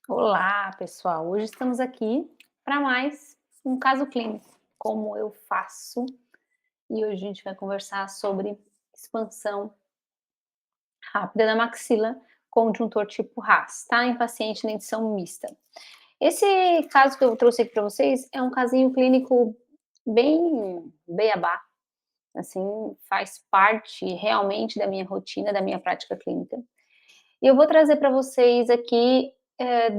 Olá, pessoal. Hoje estamos aqui para mais um caso clínico, como eu faço. E hoje a gente vai conversar sobre expansão rápida da maxila conjuntor tipo RAS, tá? Em paciente na edição mista. Esse caso que eu trouxe aqui para vocês é um casinho clínico bem beabá, assim, faz parte realmente da minha rotina, da minha prática clínica. E eu vou trazer para vocês aqui,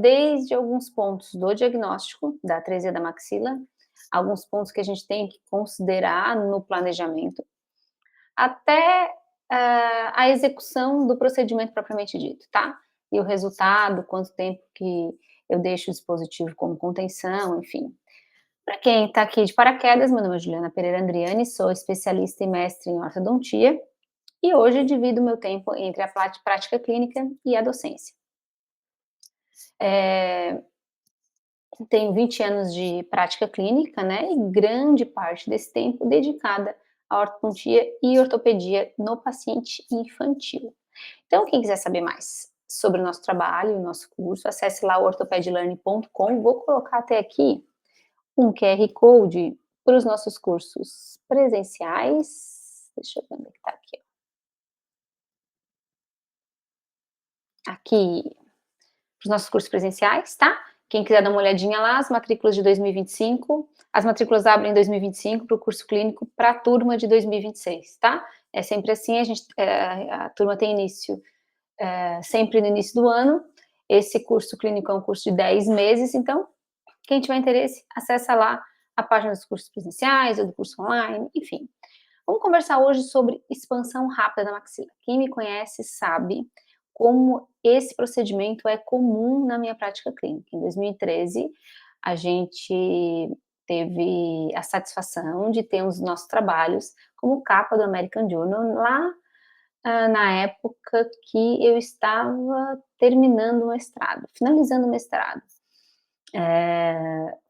desde alguns pontos do diagnóstico da atresia da maxila, alguns pontos que a gente tem que considerar no planejamento, até, a execução do procedimento propriamente dito, tá? E o resultado, quanto tempo que eu deixo o dispositivo como contenção, enfim. Para quem está aqui de paraquedas, meu nome é Juliana Pereira Andriani, sou especialista e mestre em ortodontia, e hoje divido meu tempo entre a prática clínica e a docência. Eh, Tenho 20 anos de prática clínica, né, e grande parte desse tempo dedicada à ortodontia e ortopedia no paciente infantil. Então, quem quiser saber mais sobre o nosso trabalho, o nosso curso, acesse lá o ortopedlearning.com. Vou colocar até aqui um QR Code para os nossos cursos presenciais. Deixa eu ver onde é que tá aqui, ó. Aqui, para os nossos cursos presenciais, tá? Quem quiser dar uma olhadinha lá, as matrículas de 2025, as matrículas abrem em 2025 para o curso clínico para a turma de 2026, tá? É sempre assim, a turma tem início sempre no início do ano. Esse curso clínico é um curso de 10 meses, então quem tiver interesse, acessa lá a página dos cursos presenciais ou do curso online, enfim. Vamos conversar hoje sobre expansão rápida da maxila. Quem me conhece sabe como esse procedimento é comum na minha prática clínica. Em 2013, a gente teve a satisfação de ter os nossos trabalhos como capa do American Journal lá na época que eu estava terminando o mestrado, finalizando o mestrado.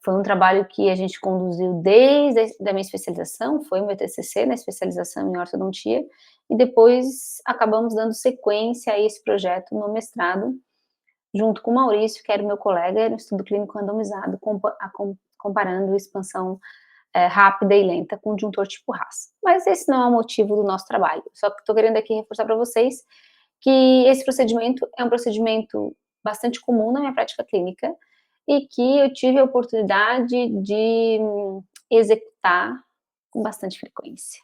Foi um trabalho que a gente conduziu desde a minha especialização, foi o meu TCC na especialização em ortodontia, e depois acabamos dando sequência a esse projeto no mestrado, junto com o Maurício, que era o meu colega, no estudo clínico randomizado, comparando expansão rápida e lenta com disjuntor tipo RAS. Mas esse não é o motivo do nosso trabalho, só que estou querendo aqui reforçar para vocês que esse procedimento é um procedimento bastante comum na minha prática clínica, e que eu tive a oportunidade de executar com bastante frequência,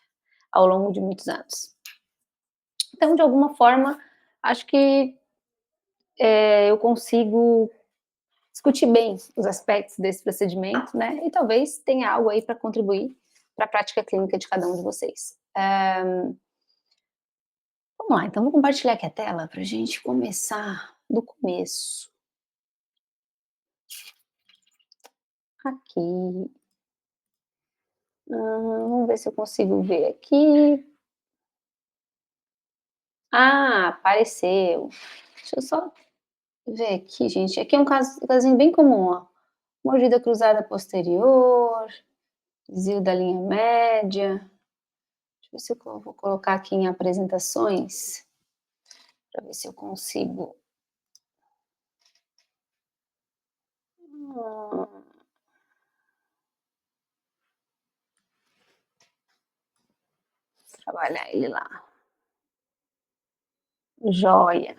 ao longo de muitos anos. Então, de alguma forma, acho que, eu consigo discutir bem os aspectos desse procedimento, né, e talvez tenha algo aí para contribuir para a prática clínica de cada um de vocês. Vamos lá, então vou compartilhar aqui a tela para a gente começar do começo. Aqui. Vamos ver se eu consigo ver aqui. Ah, apareceu. Deixa eu só ver aqui, gente. Aqui é um casinho bem comum, ó. Mordida cruzada posterior, desvio da linha média. Deixa eu ver se eu vou colocar aqui em apresentações, para ver se eu consigo. Hum, Trabalhar ele lá. Joia.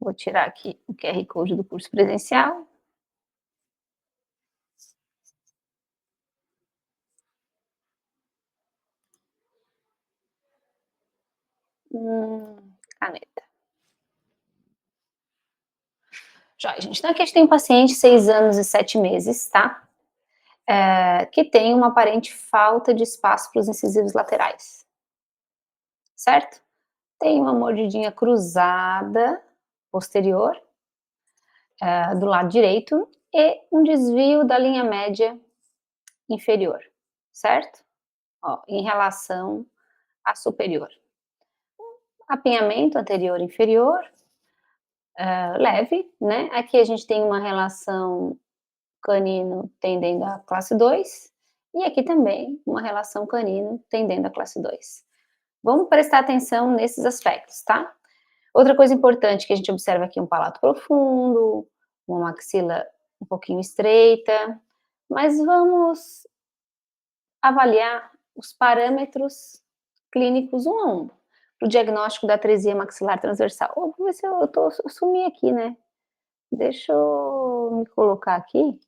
Vou tirar aqui o QR Code do curso presencial. Caneta. Joia, gente. Então aqui a gente tem um paciente, 6 anos e 7 meses, tá? Que tem uma aparente falta de espaço para os incisivos laterais, certo? Tem uma mordidinha cruzada posterior, do lado direito, e um desvio da linha média inferior, certo? Ó, em relação à superior. Apinhamento anterior e inferior, leve, né? Aqui a gente tem uma relação canino tendendo à classe 2, e aqui também uma relação canino tendendo à classe 2. Vamos prestar atenção nesses aspectos, tá? Outra coisa importante que a gente observa aqui um palato profundo, uma maxila um pouquinho estreita, mas vamos avaliar os parâmetros clínicos um a um, para o diagnóstico da atresia maxilar transversal. Vamos ver se eu sumi aqui, né? Deixa eu me colocar aqui,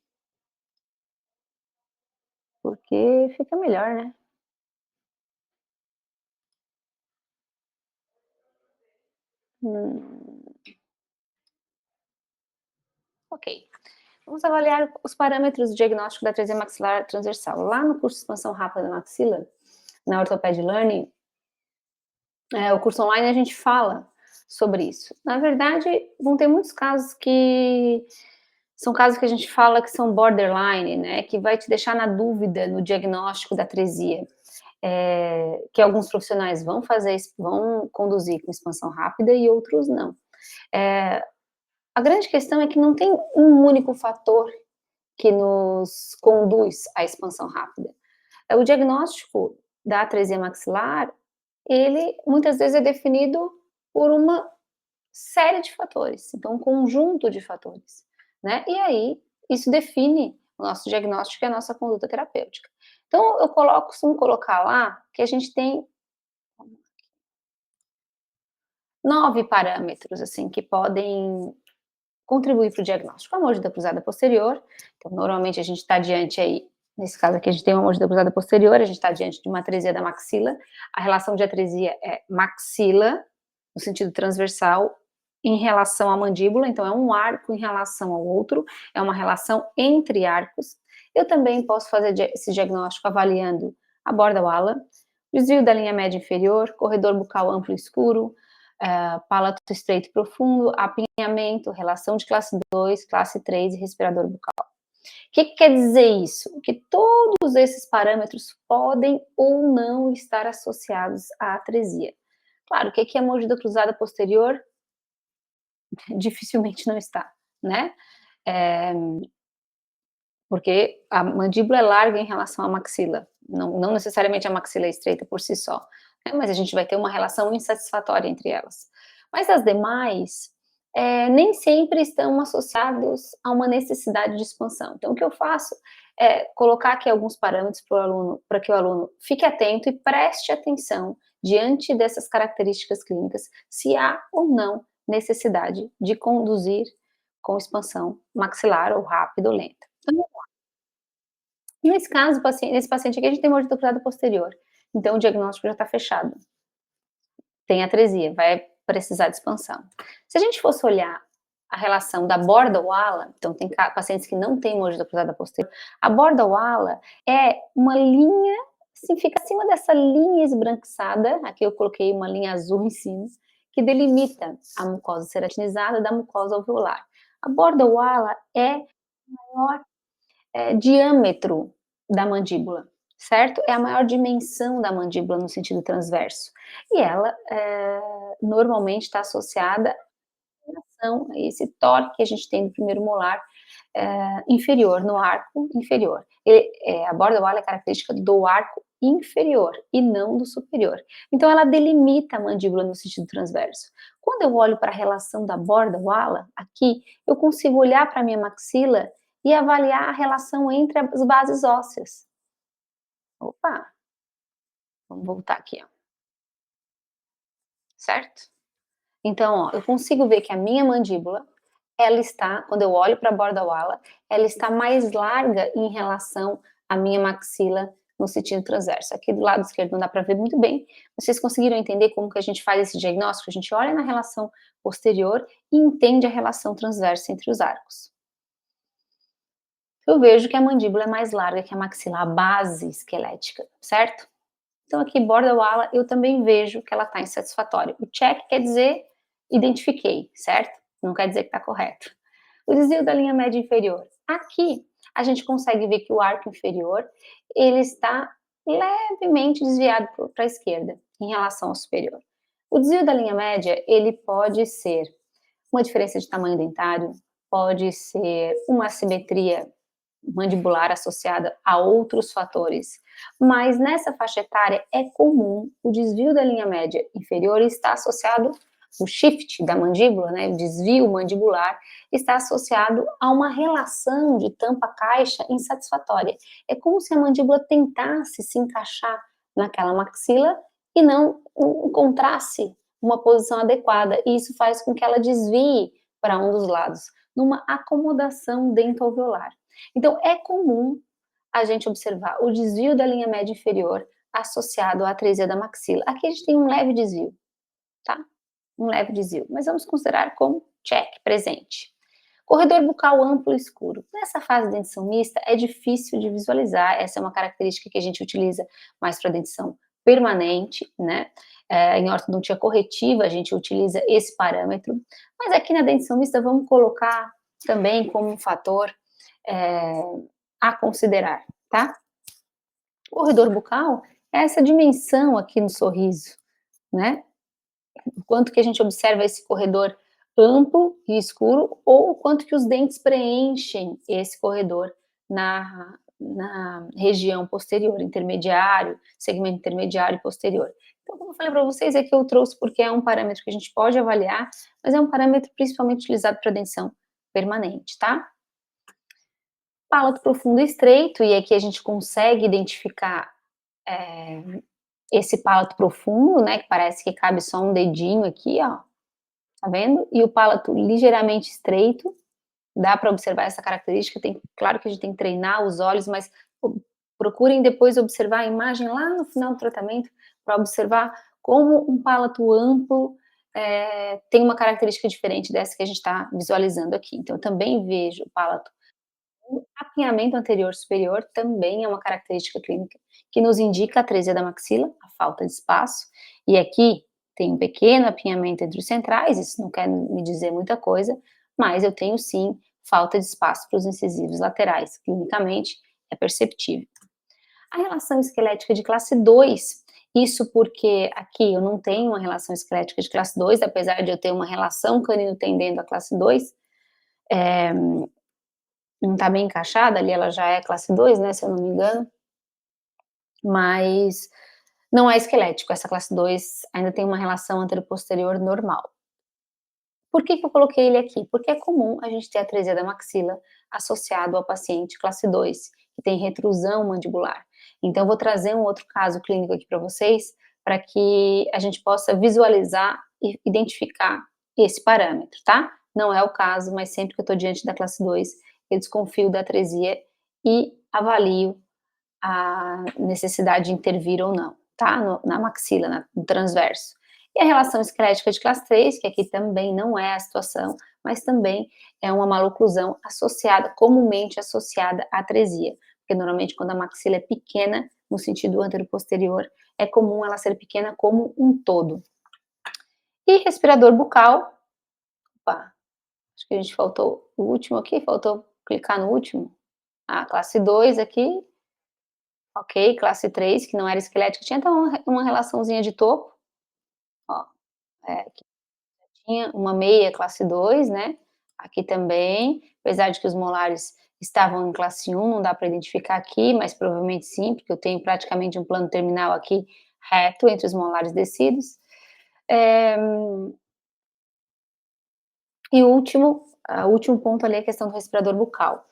porque fica melhor, né? Hum, ok. Vamos avaliar os parâmetros do diagnóstico da atresia maxilar transversal. Lá no curso de expansão rápida da maxila, na Orthoped Learning, o curso online, a gente fala sobre isso. Na verdade, vão ter muitos casos que são casos que a gente fala que são borderline, né, que vai te deixar na dúvida no diagnóstico da atresia, que alguns profissionais vão fazer, vão conduzir com expansão rápida e outros não. A grande questão é que não tem um único fator que nos conduz à expansão rápida. O diagnóstico da atresia maxilar, ele muitas vezes é definido por uma série de fatores, então um conjunto de fatores, né? E aí isso define o nosso diagnóstico e a nossa conduta terapêutica. Então eu costumo colocar lá que a gente tem 9 parâmetros assim que podem contribuir para o diagnóstico. A mordida cruzada posterior, então normalmente a gente está diante aí, nesse caso aqui a gente tem uma mordida cruzada posterior, a gente está diante de uma atresia da maxila, a relação de atresia é maxila, no sentido transversal, em relação à mandíbula, então é um arco em relação ao outro, é uma relação entre arcos. Eu também posso fazer esse diagnóstico avaliando a borda ala, desvio da linha média inferior, corredor bucal amplo e escuro, palato estreito e profundo, apinhamento, relação de classe 2, classe 3 e respirador bucal. O que quer dizer isso? Que todos esses parâmetros podem ou não estar associados à atresia. Claro, o que é mordida cruzada posterior? Dificilmente não está, né? É, porque a mandíbula é larga em relação à maxila, não necessariamente a maxila é estreita por si só, né, mas a gente vai ter uma relação insatisfatória entre elas. Mas as demais, nem sempre estão associados a uma necessidade de expansão. Então o que eu faço é colocar aqui alguns parâmetros para o aluno, para que o aluno fique atento e preste atenção diante dessas características clínicas, se há ou não necessidade de conduzir com expansão maxilar ou rápida ou lenta. Então, nesse caso, nesse paciente aqui, a gente tem mordida cruzada posterior, então o diagnóstico já está fechado. Tem atresia, vai precisar de expansão. Se a gente fosse olhar a relação da borda ao ala, então tem pacientes que não têm mordida cruzada posterior, a borda ao ala é uma linha, assim, fica acima dessa linha esbranquiçada, aqui eu coloquei uma linha azul em cima, que delimita a mucosa ceratinizada da mucosa alveolar. A borda ao ala é maior diâmetro da mandíbula, certo? É a maior dimensão da mandíbula no sentido transverso. E ela normalmente está associada a esse torque que a gente tem no primeiro molar inferior, no arco inferior. A borda oval é característica do arco inferior e não do superior. Então ela delimita a mandíbula no sentido transverso. Quando eu olho para a relação da borda ovala, aqui, eu consigo olhar para a minha maxila e avaliar a relação entre as bases ósseas. Opa, vamos voltar aqui, ó. Certo? Então, ó, eu consigo ver que a minha mandíbula, ela está, quando eu olho para a borda ovala, ela está mais larga em relação à minha maxila no sentido transverso. Aqui do lado esquerdo não dá para ver muito bem. Vocês conseguiram entender como que a gente faz esse diagnóstico? A gente olha na relação posterior e entende a relação transversa entre os arcos. Eu vejo que a mandíbula é mais larga que a maxila, a base esquelética, certo? Então aqui borda ovala, eu também vejo que ela está insatisfatória. O check quer dizer identifiquei, certo? Não quer dizer que está correto. O desvio da linha média inferior. Aqui a gente consegue ver que o arco inferior ele está levemente desviado para a esquerda em relação ao superior. O desvio da linha média ele pode ser uma diferença de tamanho dentário, pode ser uma assimetria mandibular associada a outros fatores, mas nessa faixa etária é comum o desvio da linha média inferior estar associado o shift da mandíbula, né, o desvio mandibular, está associado a uma relação de tampa-caixa insatisfatória. É como se a mandíbula tentasse se encaixar naquela maxila e não encontrasse uma posição adequada, e isso faz com que ela desvie para um dos lados, numa acomodação dentoalveolar. Então, é comum a gente observar o desvio da linha média inferior associado à atresia da maxila. Aqui a gente tem um leve desvio, tá? Um leve desvio, mas vamos considerar como check, presente. Corredor bucal amplo e escuro. Nessa fase de dentição mista é difícil de visualizar, essa é uma característica que a gente utiliza mais para dentição permanente, né? Em ortodontia corretiva a gente utiliza esse parâmetro, mas aqui na dentição mista vamos colocar também como um fator é, a considerar, tá? Corredor bucal é essa dimensão aqui no sorriso, né? O quanto que a gente observa esse corredor amplo e escuro, ou o quanto que os dentes preenchem esse corredor na região posterior, intermediário, segmento intermediário e posterior. Então, como eu falei para vocês, aqui eu trouxe porque é um parâmetro que a gente pode avaliar, mas é um parâmetro principalmente utilizado para dentição permanente, tá? Palato profundo e estreito, e aqui a gente consegue identificar esse palato profundo, né, que parece que cabe só um dedinho aqui, ó, tá vendo? E o palato ligeiramente estreito, dá para observar essa característica, claro que a gente tem que treinar os olhos, mas procurem depois observar a imagem lá no final do tratamento, para observar como um palato amplo tem uma característica diferente dessa que a gente está visualizando aqui. Então, eu também vejo o palato. O apinhamento anterior superior também é uma característica clínica que nos indica a atresia da maxila, a falta de espaço, e aqui tem um pequeno apinhamento entre os centrais, isso não quer me dizer muita coisa, mas eu tenho sim falta de espaço para os incisivos laterais, clinicamente é perceptível. A relação esquelética de classe 2, isso porque aqui eu não tenho uma relação esquelética de classe 2, apesar de eu ter uma relação canino tendendo a classe 2, não está bem encaixada, ali ela já é classe 2, né, se eu não me engano, mas não é esquelético, essa classe 2 ainda tem uma relação anteroposterior normal. Por que eu coloquei ele aqui? Porque é comum a gente ter atresia da maxila associado ao paciente classe 2, que tem retrusão mandibular. Então eu vou trazer um outro caso clínico aqui para vocês, para que a gente possa visualizar e identificar esse parâmetro, tá? Não é o caso, mas sempre que eu estou diante da classe 2, eu desconfio da atresia e avalio a necessidade de intervir ou não, tá? Na maxila, no transverso. E a relação esquelética de classe 3, que aqui também não é a situação, mas também é uma maloclusão associada, comumente associada à atresia, porque normalmente quando a maxila é pequena, no sentido anteroposterior, é comum ela ser pequena como um todo. E respirador bucal, opa, acho que a gente faltou o último aqui, faltou clicar no último. A classe 2 aqui, ok, classe 3, que não era esquelética, tinha até uma relaçãozinha de topo, ó, que tinha uma meia classe 2, né, aqui também, apesar de que os molares estavam em classe 1, não dá para identificar aqui, mas provavelmente sim, porque eu tenho praticamente um plano terminal aqui reto entre os molares descidos. E o último ponto ali é a questão do respirador bucal.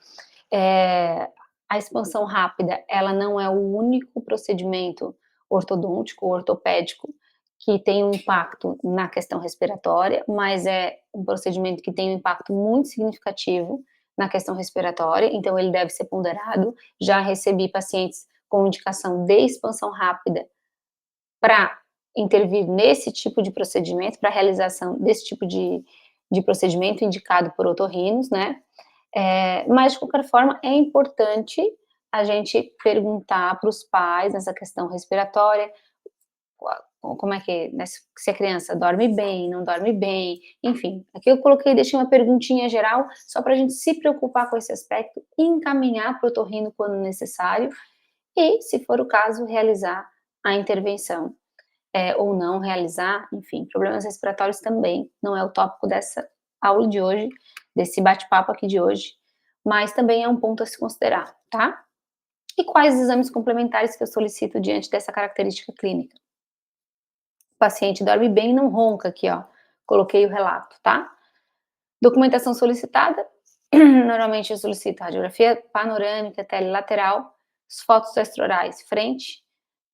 A expansão rápida, ela não é o único procedimento ortodôntico, ortopédico, que tem um impacto na questão respiratória, mas é um procedimento que tem um impacto muito significativo na questão respiratória, então ele deve ser ponderado. Já recebi pacientes com indicação de expansão rápida para intervir nesse tipo de procedimento, para realização desse tipo de procedimento indicado por otorrinos, né? Mas, de qualquer forma, é importante a gente perguntar para os pais nessa questão respiratória, como é que, né, se a criança dorme bem, não dorme bem, enfim. Aqui eu deixei uma perguntinha geral, só para a gente se preocupar com esse aspecto, encaminhar para o otorrino quando necessário e, se for o caso, realizar a intervenção. Ou não realizar, enfim, problemas respiratórios também não é o tópico dessa aula de hoje, desse bate-papo aqui de hoje, mas também é um ponto a se considerar, tá? E quais exames complementares que eu solicito diante dessa característica clínica? O paciente dorme bem e não ronca aqui, ó. coloquei o relato, tá? Documentação solicitada, normalmente eu solicito radiografia panorâmica, tele lateral, as fotos extraorais frente,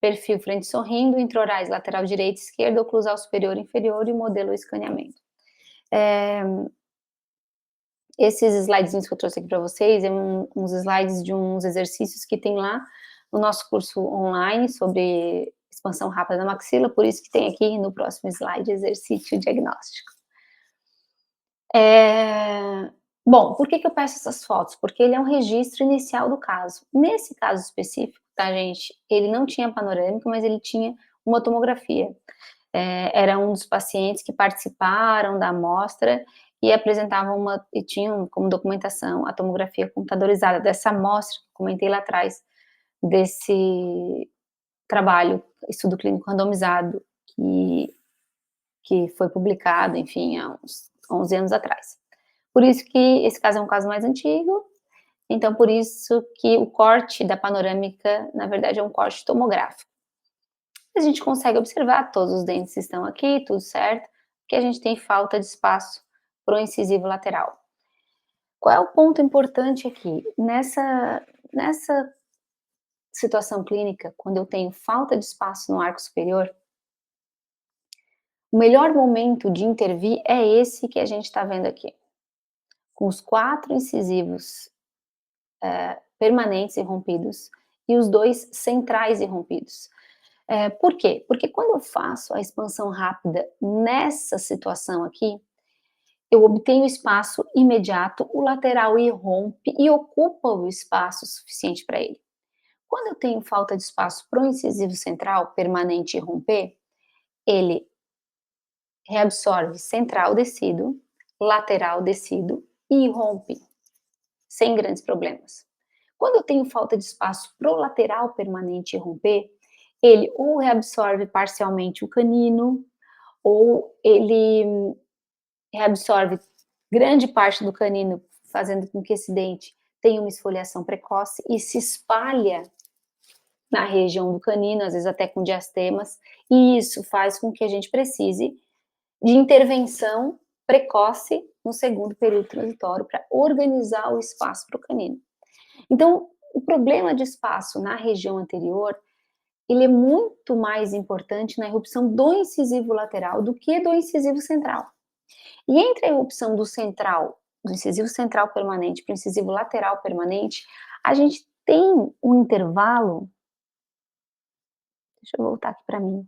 perfil frente sorrindo, intraorais lateral direita e esquerda, oclusal superior e inferior e modelo escaneamento. Esses slidezinhos que eu trouxe aqui para vocês, uns slides de uns exercícios que tem lá no nosso curso online sobre expansão rápida da maxila, por isso que tem aqui no próximo slide exercício diagnóstico. Bom, por que que eu peço essas fotos? Porque ele é um registro inicial do caso. Nesse caso específico, tá, gente, ele não tinha panorâmica, mas ele tinha uma tomografia. Era um dos pacientes que participaram da amostra e apresentavam e tinham como documentação a tomografia computadorizada dessa amostra que eu comentei lá atrás, desse trabalho, estudo clínico randomizado que foi publicado, enfim, há uns 11 anos atrás. Por isso que esse caso é um caso mais antigo, então por isso que o corte da panorâmica, na verdade, é um corte tomográfico. A gente consegue observar, todos os dentes estão aqui, tudo certo, que a gente tem falta de espaço pro incisivo lateral. Qual é o ponto importante aqui? Nessa situação clínica, quando eu tenho falta de espaço no arco superior, o melhor momento de intervir é esse que a gente está vendo aqui, com os 4 incisivos permanentes e rompidos e os 2 centrais e rompidos. Por quê? Porque quando eu faço a expansão rápida nessa situação aqui, eu obtenho espaço imediato, o lateral irrompe e ocupa o espaço suficiente para ele. Quando eu tenho falta de espaço para o incisivo central permanente irromper, ele reabsorve central descido, lateral descido e irrompe, sem grandes problemas. Quando eu tenho falta de espaço para o lateral permanente irromper, ele ou reabsorve parcialmente o canino, ou ele reabsorve grande parte do canino, fazendo com que esse dente tenha uma esfoliação precoce e se espalha na região do canino, às vezes até com diastemas, e isso faz com que a gente precise de intervenção precoce no segundo período transitório para organizar o espaço para o canino. Então, o problema de espaço na região anterior, ele é muito mais importante na erupção do incisivo lateral do que do incisivo central. E entre a erupção do central, do incisivo central permanente para o incisivo lateral permanente, a gente tem um intervalo. Deixa eu voltar aqui para mim.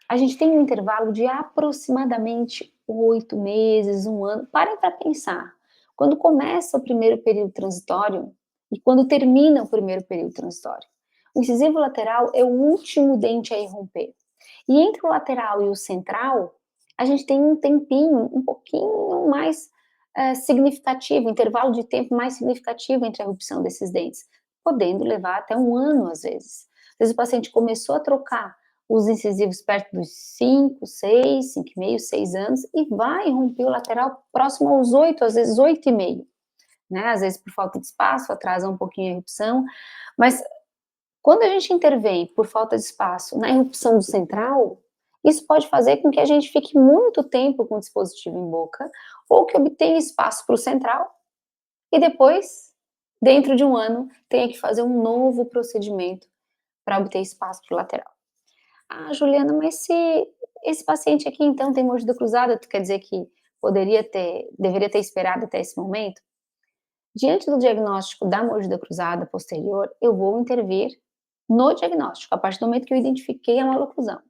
A gente tem um intervalo de aproximadamente 8 meses, 1 ano. Parem para pensar. Quando começa o primeiro período transitório e quando termina o primeiro período transitório. O incisivo lateral é o último dente a irromper. E entre o lateral e o central, a gente tem um tempinho um pouquinho mais significativo, intervalo de tempo mais significativo entre a erupção desses dentes, podendo levar até 1 ano às vezes. Às vezes o paciente começou a trocar os incisivos perto dos 5, 6, 5,5, 6 anos e vai romper o lateral próximo aos 8, às vezes 8,5, né? Às vezes por falta de espaço, atrasa um pouquinho a erupção, mas quando a gente intervém por falta de espaço na erupção do central, isso pode fazer com que a gente fique muito tempo com o dispositivo em boca ou que obtenha espaço para o central e depois, dentro de 1 ano, tenha que fazer um novo procedimento para obter espaço para o lateral. Ah, Juliana, mas se esse paciente aqui então tem mordida cruzada, tu quer dizer que deveria ter esperado até esse momento? Diante do diagnóstico da mordida cruzada posterior, eu vou intervir no diagnóstico, a partir do momento que eu identifiquei a maloclusão.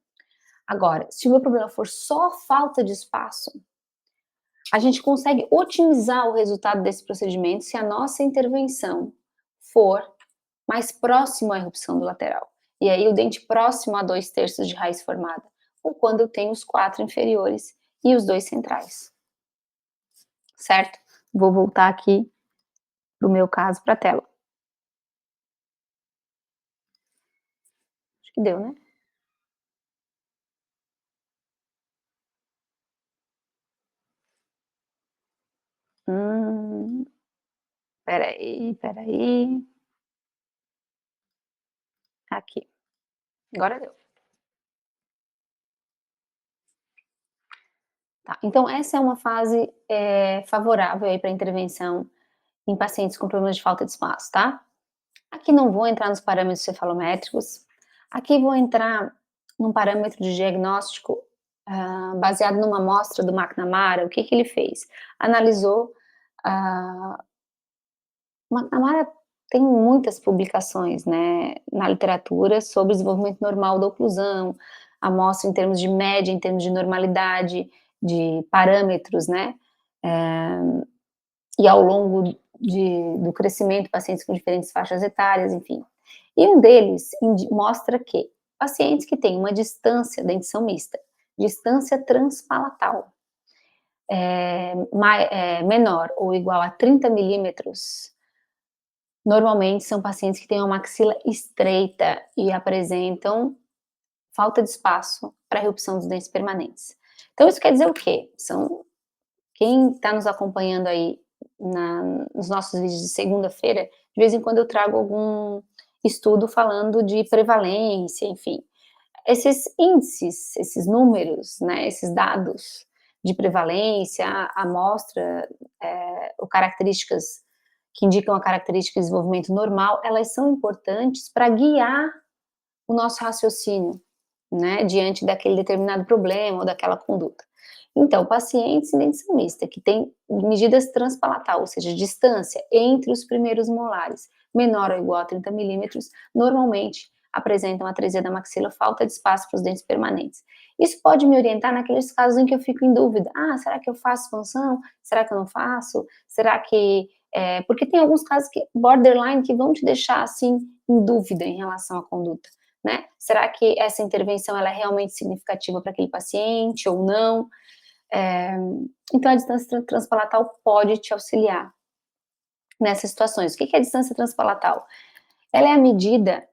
Agora, se o meu problema for só falta de espaço, a gente consegue otimizar o resultado desse procedimento se a nossa intervenção for mais próximo à erupção do lateral. E aí o dente próximo a 2/3 de raiz formada, ou quando eu tenho os 4 inferiores e os 2 centrais. Certo? Vou voltar aqui para o meu caso para a tela. Acho que deu, né? Hum, espera aí. Aqui. Agora deu. Tá, então essa é uma fase, favorável aí para intervenção em pacientes com problemas de falta de espaço, tá? Aqui não vou entrar nos parâmetros cefalométricos, aqui vou entrar num parâmetro de diagnóstico, baseado numa amostra do McNamara. O que que ele fez? Analisou, ah, o McNamara tem muitas publicações, né, na literatura sobre desenvolvimento normal da oclusão, amostra em termos de média, em termos de normalidade, de parâmetros, né, eh, e ao longo do crescimento, pacientes com diferentes faixas etárias, enfim. E um deles mostra que pacientes que têm uma distância, dentição mista, distância transpalatal, menor ou igual a 30 milímetros, normalmente são pacientes que têm uma maxila estreita e apresentam falta de espaço para a erupção dos dentes permanentes. Então isso quer dizer o quê? Quem está nos acompanhando aí nos nossos vídeos de segunda-feira, de vez em quando eu trago algum estudo falando de prevalência, enfim. Esses índices, esses números, né, esses dados de prevalência, amostra, ou características que indicam a característica de desenvolvimento normal, elas são importantes para guiar o nosso raciocínio, né, diante daquele determinado problema ou daquela conduta. Então, pacientes em dentição mista que têm medidas transpalatal, ou seja, distância entre os primeiros molares menor ou igual a 30 milímetros, normalmente apresentam atresia da maxila, falta de espaço para os dentes permanentes. Isso pode me orientar naqueles casos em que eu fico em dúvida. Ah, será que eu faço expansão? Será que eu não faço? Será que... porque tem alguns casos que borderline que vão te deixar assim em dúvida em relação à conduta. Né? Será que essa intervenção ela é realmente significativa para aquele paciente ou não? Então a distância transpalatal pode te auxiliar nessas situações. O que é a distância transpalatal? Ela é a medida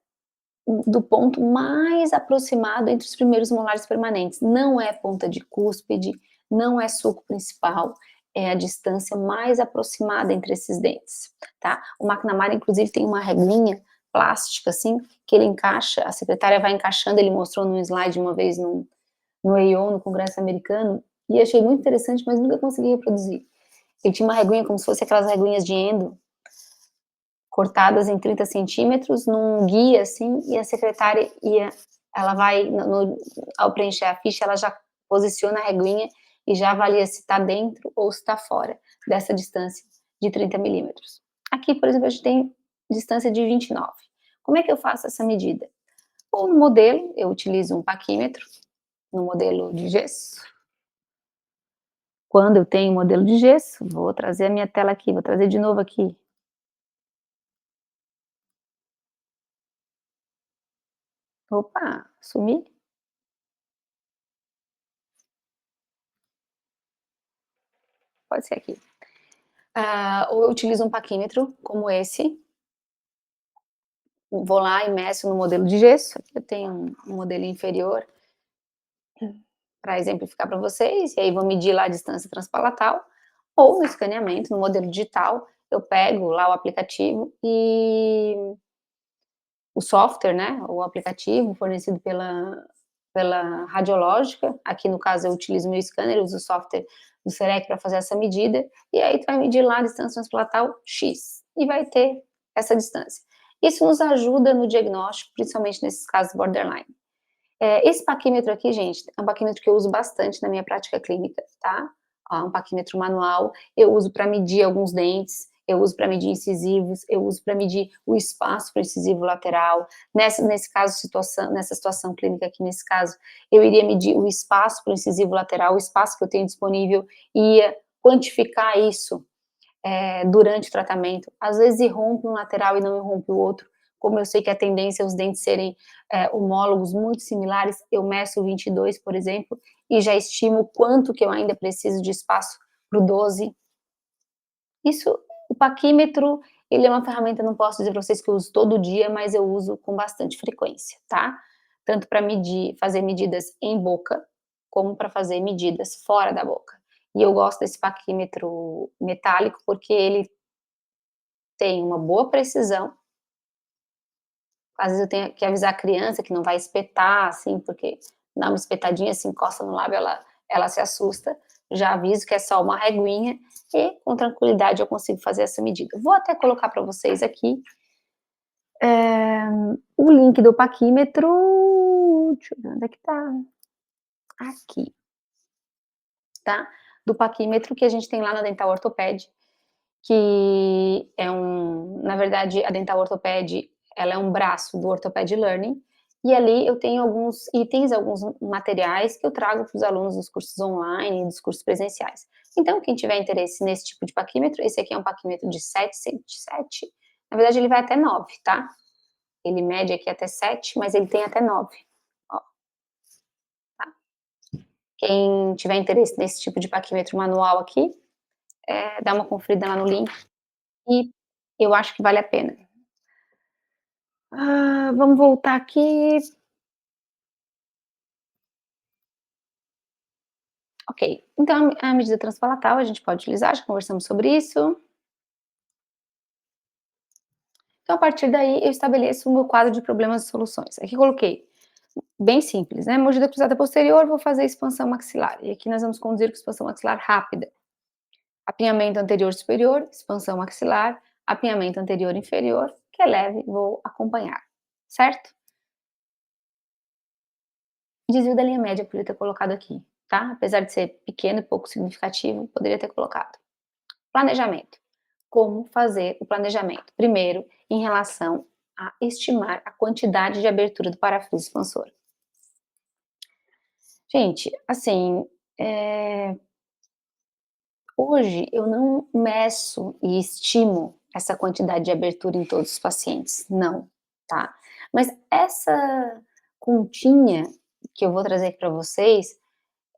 do ponto mais aproximado entre os primeiros molares permanentes. Não é ponta de cúspide, não é sulco principal, é a distância mais aproximada entre esses dentes, tá? O McNamara, inclusive, tem uma reguinha plástica, assim, que ele encaixa, a secretária vai encaixando, ele mostrou num slide uma vez no AO, no Congresso Americano, e achei muito interessante, mas nunca consegui reproduzir. Ele tinha uma reguinha como se fosse aquelas reguinhas de endo, cortadas em 30 centímetros, num guia, assim, e a secretária ela vai, ao preencher a ficha, ela já posiciona a reguinha e já avalia se está dentro ou se está fora dessa distância de 30 milímetros. Aqui, por exemplo, a gente tem distância de 29. Como é que eu faço essa medida? Ou no modelo, eu utilizo um paquímetro, no modelo de gesso. Quando eu tenho modelo de gesso, vou trazer a minha tela aqui, vou trazer de novo aqui. Opa, sumi? Pode ser aqui. Ou eu utilizo um paquímetro como esse, vou lá e meço no modelo de gesso, aqui eu tenho um modelo inferior, para exemplificar para vocês, e aí vou medir lá a distância transpalatal, ou no escaneamento, no modelo digital, eu pego lá o aplicativo e o software, né, o aplicativo fornecido pela radiológica, aqui no caso eu utilizo o meu scanner, eu uso o software do Serec para fazer essa medida, e aí tu vai medir lá a distância transpalatal X, e vai ter essa distância. Isso nos ajuda no diagnóstico, principalmente nesses casos borderline. Esse paquímetro aqui, gente, é um paquímetro que eu uso bastante na minha prática clínica, tá? Ó, um paquímetro manual, eu uso para medir alguns dentes, eu uso para medir incisivos, eu uso para medir o espaço para o incisivo lateral. Nessa situação clínica aqui, nesse caso, eu iria medir o espaço para o incisivo lateral, o espaço que eu tenho disponível, e ia quantificar isso durante o tratamento. Às vezes irrompe um lateral e não irrompe o outro. Como eu sei que a tendência é os dentes serem homólogos muito similares, eu meço o 22, por exemplo, e já estimo quanto que eu ainda preciso de espaço para o 12. Isso, o paquímetro, ele é uma ferramenta, não posso dizer para vocês que eu uso todo dia, mas eu uso com bastante frequência, tá? Tanto para medir, fazer medidas em boca, como para fazer medidas fora da boca. E eu gosto desse paquímetro metálico, porque ele tem uma boa precisão. Às vezes eu tenho que avisar a criança que não vai espetar, assim, porque dá uma espetadinha, se encosta no lábio, ela se assusta, já aviso que é só uma reguinha e com tranquilidade eu consigo fazer essa medida. Vou até colocar para vocês aqui o link do paquímetro, deixa eu ver onde é que tá, aqui, tá? Do paquímetro que a gente tem lá na Dental Ortoped, que é na verdade, a Dental Ortoped, ela é um braço do Ortoped Learning, e ali eu tenho alguns itens, alguns materiais que eu trago para os alunos dos cursos online e dos cursos presenciais. Então, quem tiver interesse nesse tipo de paquímetro, esse aqui é um paquímetro de 7 na verdade ele vai até 9, tá? Ele mede aqui até 7, mas ele tem até 9. Ó, tá? Quem tiver interesse nesse tipo de paquímetro manual aqui, dá uma conferida lá no link e eu acho que vale a pena. Vamos voltar aqui. Ok, então a medida transpalatal a gente pode utilizar, já conversamos sobre isso. Então, a partir daí, eu estabeleço o meu quadro de problemas e soluções. Aqui coloquei, bem simples, né? Mordida cruzada posterior, vou fazer expansão maxilar. E aqui nós vamos conduzir com expansão maxilar rápida. Apinhamento anterior superior, expansão maxilar, apinhamento anterior inferior, que é leve, vou acompanhar, certo? Desvio da linha média, poderia ter colocado aqui, tá? Apesar de ser pequeno e pouco significativo, poderia ter colocado. Planejamento. Como fazer o planejamento? Primeiro, em relação a estimar a quantidade de abertura do parafuso expansor. Gente, assim, hoje eu não meço e estimo essa quantidade de abertura em todos os pacientes, não, tá? Mas essa continha que eu vou trazer para vocês,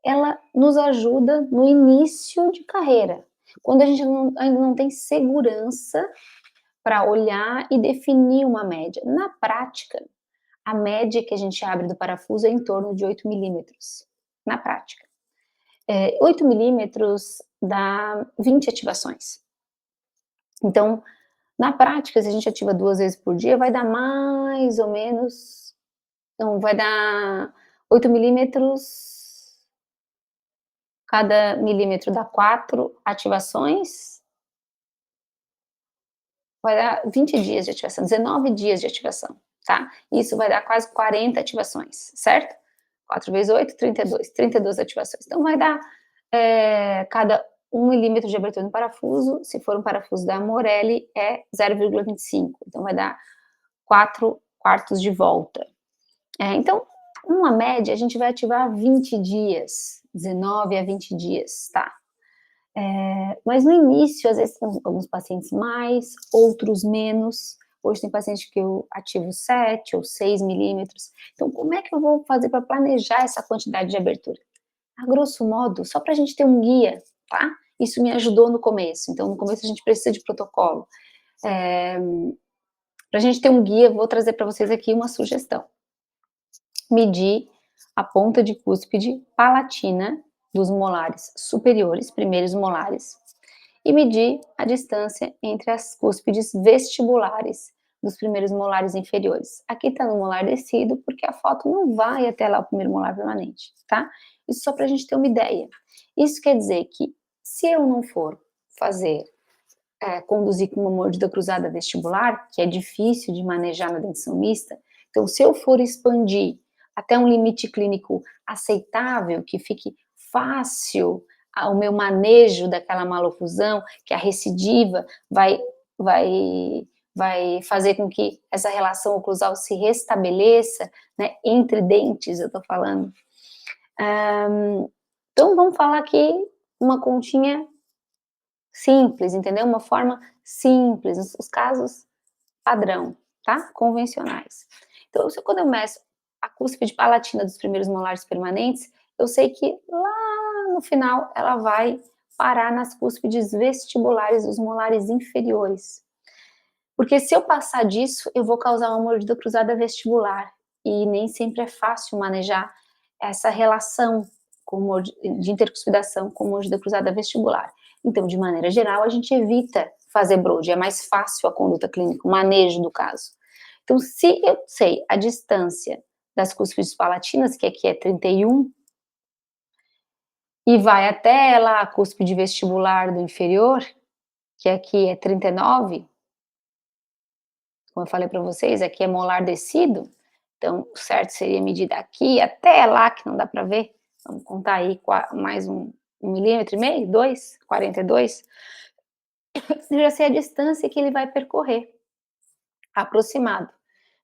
ela nos ajuda no início de carreira, quando a gente ainda não tem segurança para olhar e definir uma média. Na prática, a média que a gente abre do parafuso é em torno de 8 milímetros, na prática. 8 milímetros dá 20 ativações. Então, na prática, se a gente ativa 2 vezes por dia, vai dar mais ou menos, não, vai dar 8 milímetros, cada milímetro dá 4 ativações, vai dar 20 dias de ativação, 19 dias de ativação, tá? Isso vai dar quase 40 ativações, certo? 4 vezes 8, 32, 32 ativações. Então vai dar cada 1 milímetro de abertura no parafuso, se for um parafuso da Morelli, é 0,25, então vai dar 4 quartos de volta. Então, uma média, a gente vai ativar 20 dias, 19 a 20 dias, tá? Mas no início, às vezes, alguns pacientes mais, outros menos. Hoje tem paciente que eu ativo 7 ou 6 milímetros. Então, como é que eu vou fazer para planejar essa quantidade de abertura? A grosso modo, só para a gente ter um guia, tá? Isso me ajudou no começo. Então, no começo a gente precisa de protocolo. Para a gente ter um guia, vou trazer para vocês aqui uma sugestão. Medir a ponta de cúspide palatina dos molares superiores, primeiros molares, e medir a distância entre as cúspides vestibulares dos primeiros molares inferiores. Aqui está no molar descido, porque a foto não vai até lá o primeiro molar permanente, tá? Isso só para a gente ter uma ideia. Isso quer dizer que, se eu não for fazer, conduzir com uma mordida cruzada vestibular, que é difícil de manejar na dentição mista, então se eu for expandir até um limite clínico aceitável, que fique fácil o meu manejo daquela maloclusão, que a recidiva vai, vai fazer com que essa relação oclusal se restabeleça, né, entre dentes, eu tô falando. Então vamos falar aqui uma continha simples, entendeu? Uma forma simples, os casos padrão, tá? Convencionais. Então, quando eu meço a cúspide palatina dos primeiros molares permanentes, eu sei que lá no final ela vai parar nas cúspides vestibulares dos molares inferiores. Porque se eu passar disso, eu vou causar uma mordida cruzada vestibular, e nem sempre é fácil manejar essa relação de intercuspidação com mordida cruzada vestibular. Então, de maneira geral, a gente evita fazer broad, é mais fácil a conduta clínica, o manejo do caso. Então, se eu sei a distância das cúspides palatinas, que aqui é 31, e vai até lá a cúspide vestibular do inferior, que aqui é 39, como eu falei para vocês, aqui é molar descido, então o certo seria medir daqui até lá, que não dá para ver, vamos contar aí mais 1,5 mm, 2, 42, eu já sei a distância que ele vai percorrer, aproximado.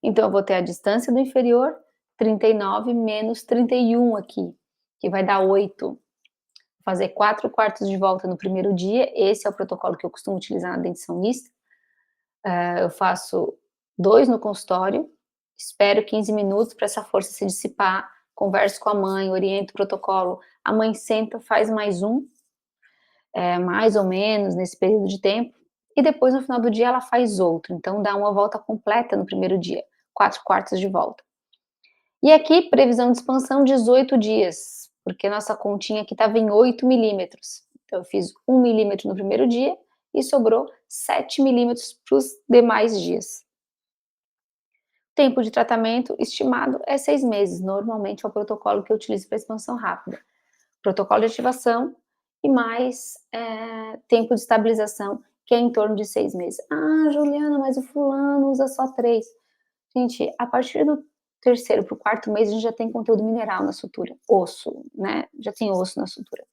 Então eu vou ter a distância do inferior, 39 menos 31 aqui, que vai dar 8. Fazer 4 quartos de volta no primeiro dia, esse é o protocolo que eu costumo utilizar na dentição mista. Eu faço 2 no consultório, espero 15 minutos para essa força se dissipar, converso com a mãe, oriento o protocolo, a mãe senta, faz mais um, mais ou menos nesse período de tempo, e depois no final do dia ela faz outro, então dá uma volta completa no primeiro dia, 4 quartos de volta. E aqui, previsão de expansão, 18 dias, porque nossa continha aqui estava em 8 milímetros. Então, eu fiz 1 milímetro no primeiro dia e sobrou 7 milímetros para os demais dias. Tempo de tratamento estimado é 6 meses. Normalmente é o protocolo que eu utilizo para expansão rápida. Protocolo de ativação e mais tempo de estabilização, que é em torno de 6 meses. Ah, Juliana, mas o fulano usa só 3. Gente, a partir do terceiro para o quarto mês, a gente já tem conteúdo mineral na sutura, osso, né? Já tem osso na sutura.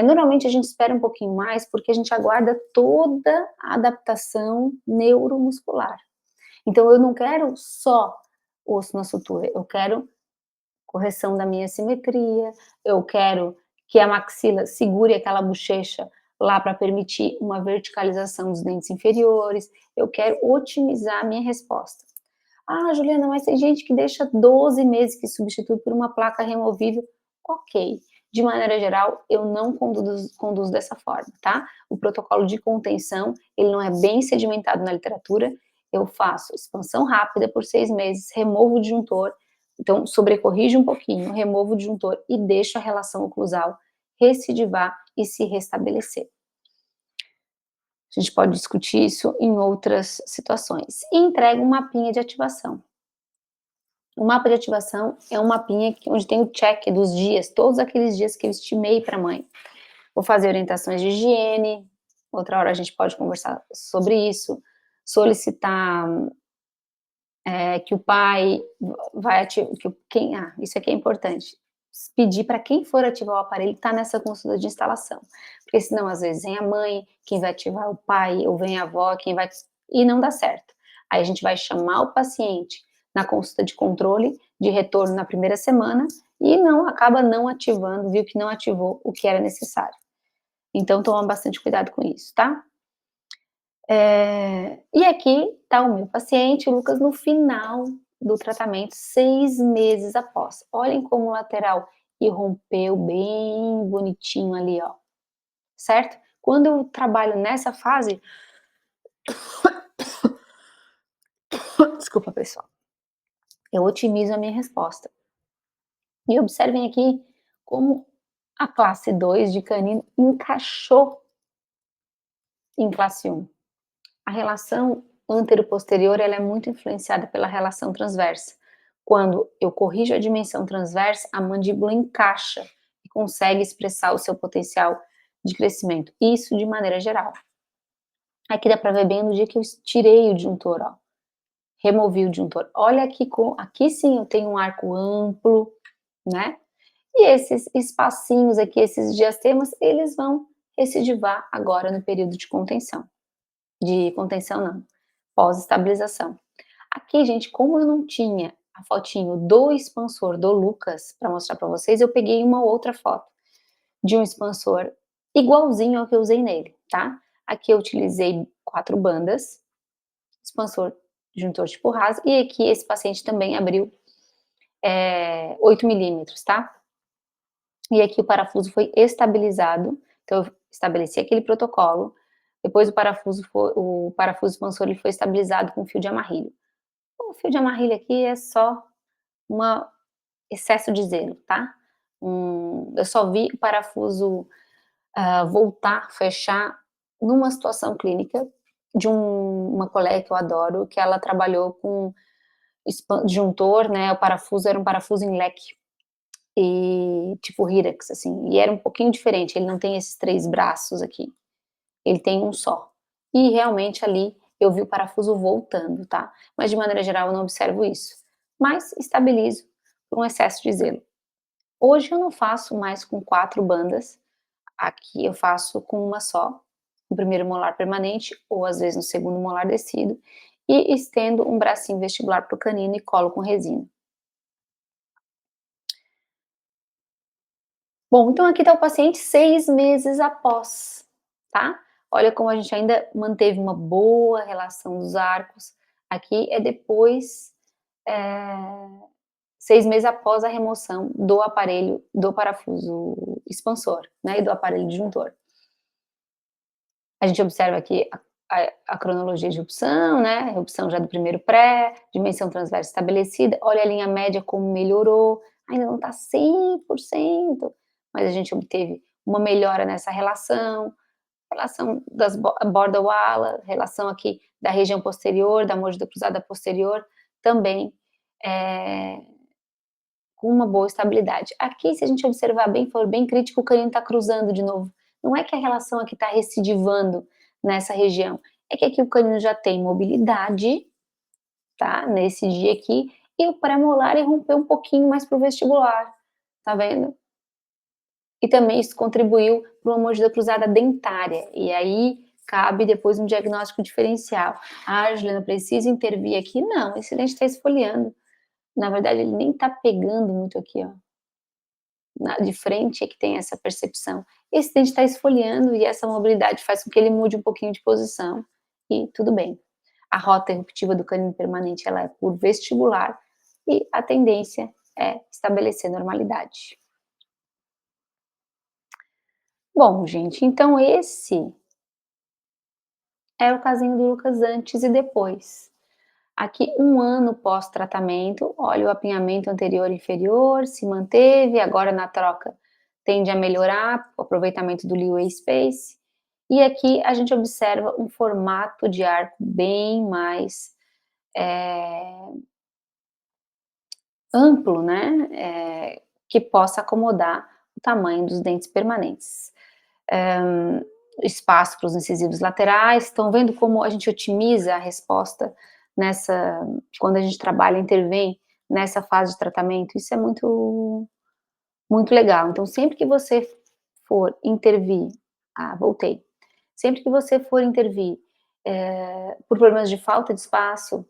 Normalmente a gente espera um pouquinho mais, porque a gente aguarda toda a adaptação neuromuscular. Então eu não quero só osso na sutura, eu quero correção da minha simetria, eu quero que a maxila segure aquela bochecha lá para permitir uma verticalização dos dentes inferiores, eu quero otimizar a minha resposta. Ah, Juliana, mas tem gente que deixa 12 meses que substitui por uma placa removível. Ok. De maneira geral, eu não conduzo dessa forma, tá? O protocolo de contenção, ele não é bem sedimentado na literatura. Eu faço expansão rápida por 6 meses, removo o disjuntor, então sobrecorrige um pouquinho, removo o disjuntor e deixo a relação oclusal recidivar e se restabelecer. A gente pode discutir isso em outras situações. E entrega um mapinha de ativação. O mapa de ativação é um mapinha onde tem o check dos dias, todos aqueles dias que eu estimei para a mãe. Vou fazer orientações de higiene, outra hora a gente pode conversar sobre isso, solicitar que o pai vai ativar, isso aqui é importante, pedir para quem for ativar o aparelho estar nessa consulta de instalação, porque senão às vezes vem a mãe, quem vai ativar o pai, ou vem a avó, e não dá certo. Aí a gente vai chamar o paciente na consulta de controle, de retorno na primeira semana, e acaba não ativando, viu que não ativou o que era necessário. Então toma bastante cuidado com isso, tá? E aqui está o meu paciente, o Lucas, no final do tratamento, 6 meses após. Olhem como o lateral irrompeu bem bonitinho ali, ó, certo? Quando eu trabalho nessa fase, desculpa pessoal, eu otimizo a minha resposta. E observem aqui como a classe 2 de canino encaixou em classe 1. A relação antero-posterior ela é muito influenciada pela relação transversa. Quando eu corrijo a dimensão transversa, a mandíbula encaixa e consegue expressar o seu potencial de crescimento. Isso de maneira geral. Aqui dá para ver bem no dia que eu tirei o disjuntor, ó. Removi o disjuntor. Olha aqui, aqui sim eu tenho um arco amplo, né? E esses espacinhos aqui, esses diastemas, eles vão recidivar agora no período de contenção. De contenção não, pós-estabilização. Aqui, gente, como eu não tinha a fotinho do expansor do Lucas para mostrar para vocês, eu peguei uma outra foto de um expansor igualzinho ao que eu usei nele, tá? Aqui eu utilizei 4 bandas, expansor juntor tipo raso, e aqui esse paciente também abriu 8 milímetros, tá? E aqui o parafuso foi estabilizado, então eu estabeleci aquele protocolo, depois o parafuso expansor ele foi estabilizado com fio de amarrilho. O fio de amarrilho aqui é só um excesso de zelo, tá? Eu só vi o parafuso voltar, fechar numa situação clínica de uma colega que eu adoro, que ela trabalhou com disjuntor, né? O parafuso era um parafuso em leque. e tipo Hyrax, assim, e era um pouquinho diferente, ele não tem esses 3 braços aqui, ele tem um só. E realmente ali eu vi o parafuso voltando, tá, mas de maneira geral eu não observo isso, mas estabilizo por um excesso de zelo. Hoje eu não faço mais com 4 bandas, aqui eu faço com uma só, no primeiro molar permanente ou às vezes no segundo molar descido, e estendo um bracinho vestibular para o canino e colo com resina. Bom, então aqui está o paciente 6 meses após, tá. Olha como a gente ainda manteve uma boa relação dos arcos, aqui é depois, eh, 6 meses após a remoção do aparelho do parafuso expansor, né, e do aparelho disjuntor. A gente observa aqui a cronologia de erupção, né, erupção já do primeiro pré, dimensão transversa estabelecida, olha a linha média como melhorou, ainda não está 100%, mas a gente obteve uma melhora nessa relação, relação das borda wala, relação aqui da região posterior, da mordida cruzada posterior, também, eh, com uma boa estabilidade. Aqui, se a gente observar bem, for bem crítico, o canino está cruzando de novo. Não é que a relação aqui está recidivando nessa região, é que aqui o canino já tem mobilidade, tá? Nesse dia aqui, e o pré-molar irrompeu um pouquinho mais para o vestibular, tá vendo? E também isso contribuiu para uma mordida cruzada dentária, e aí cabe depois um diagnóstico diferencial. Ah, Juliana, precisa intervir aqui? Não, esse dente está esfoliando. Na verdade, ele nem está pegando muito aqui, ó. De frente é que tem essa percepção. Esse dente está esfoliando e essa mobilidade faz com que ele mude um pouquinho de posição e tudo bem. A rota eruptiva do canino permanente ela é por vestibular e a tendência é estabelecer normalidade. Bom, gente, então esse é o casinho do Lucas antes e depois. Aqui, 1 ano pós-tratamento, olha o apinhamento anterior e inferior, se manteve, agora na troca tende a melhorar, o aproveitamento do leeway space. E aqui a gente observa um formato de arco bem mais amplo, né, que possa acomodar o tamanho dos dentes permanentes. Espaço para os incisivos laterais, estão vendo como a gente otimiza a resposta nessa quando a gente trabalha, intervém nessa fase de tratamento, isso é muito legal. Então sempre que você for intervir voltei. Sempre que você for intervir, por problemas de falta de espaço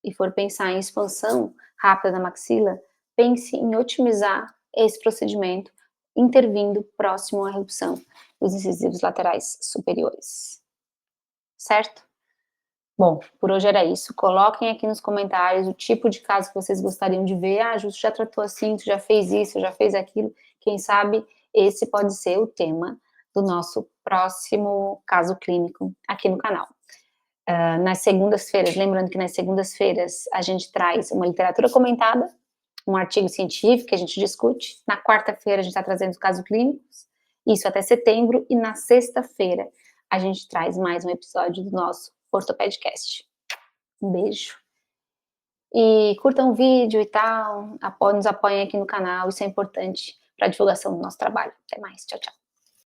e for pensar em expansão rápida da maxila, pense em otimizar esse procedimento, intervindo próximo à erupção dos incisivos laterais superiores, certo? Bom, por hoje era isso. Coloquem aqui nos comentários o tipo de caso que vocês gostariam de ver. Ah, Ju, já tratou assim, tu já fez isso, já fez aquilo. Quem sabe esse pode ser o tema do nosso próximo caso clínico aqui no canal. Nas segundas-feiras, lembrando que nas segundas-feiras a gente traz uma literatura comentada, um artigo científico que a gente discute. Na quarta-feira a gente está trazendo os casos clínicos, isso até setembro, e na sexta-feira a gente traz mais um episódio do nosso Ortopedcast. Um beijo. E curtam o vídeo e tal, nos apoiem aqui no canal, isso é importante para a divulgação do nosso trabalho. Até mais, tchau, tchau.